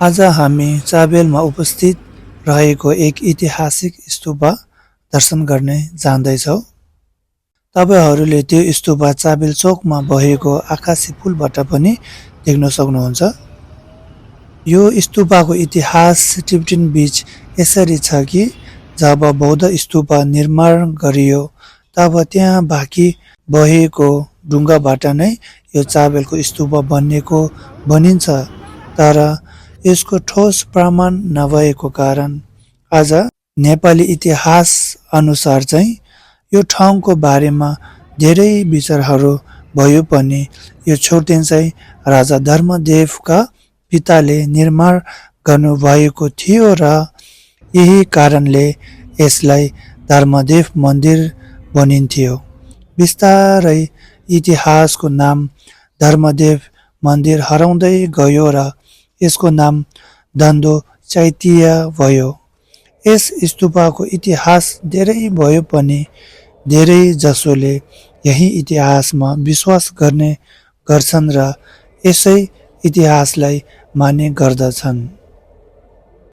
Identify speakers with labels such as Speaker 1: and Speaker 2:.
Speaker 1: आज हामी चाबेलमा उपस्थित रहेको एक ऐतिहासिक स्तूपा दर्शन गर्ने जाँदैछौँ। तपाईहरूले त्यो स्तूपा चाबेल चौकमा भएको आकाशी पुलबाट पनि देख्न सक्नुहुन्छ। यो स्तूपाको इतिहास टिबेटन बीच यसरी छ कि जब बौद्ध स्तूपा निर्माण गरियो तब त्यहाँ बाँकी बहेको ढुङ्गाबाट नै यो चाबेलको स्तूपा बनेको भनिन्छ, तर यसको ठोस प्रमाण नभएको कारण आज नेपाली इतिहास अनुसार चाहिँ यो ठाउँको बारेमा धेरै विचारहरू भयो पनि यो छोर्तेन चाहिँ राजा धर्मदेवका पिताले निर्माण गर्नुभएको थियो र यही कारणले यसलाई धर्मदेव मन्दिर भनिन्थ्यो। बिस्तारै इतिहासको नाम धर्मदेव मन्दिर हराउँदै गयो र यसको नाम धन्दो चैत्य भयो। यस स्तूपाको इतिहास धेरै भयो पनि धेरै जसोले यही इतिहासमा विश्वास गर्ने गर्छन् र यसै इतिहासलाई मान्ने गर्दछन्।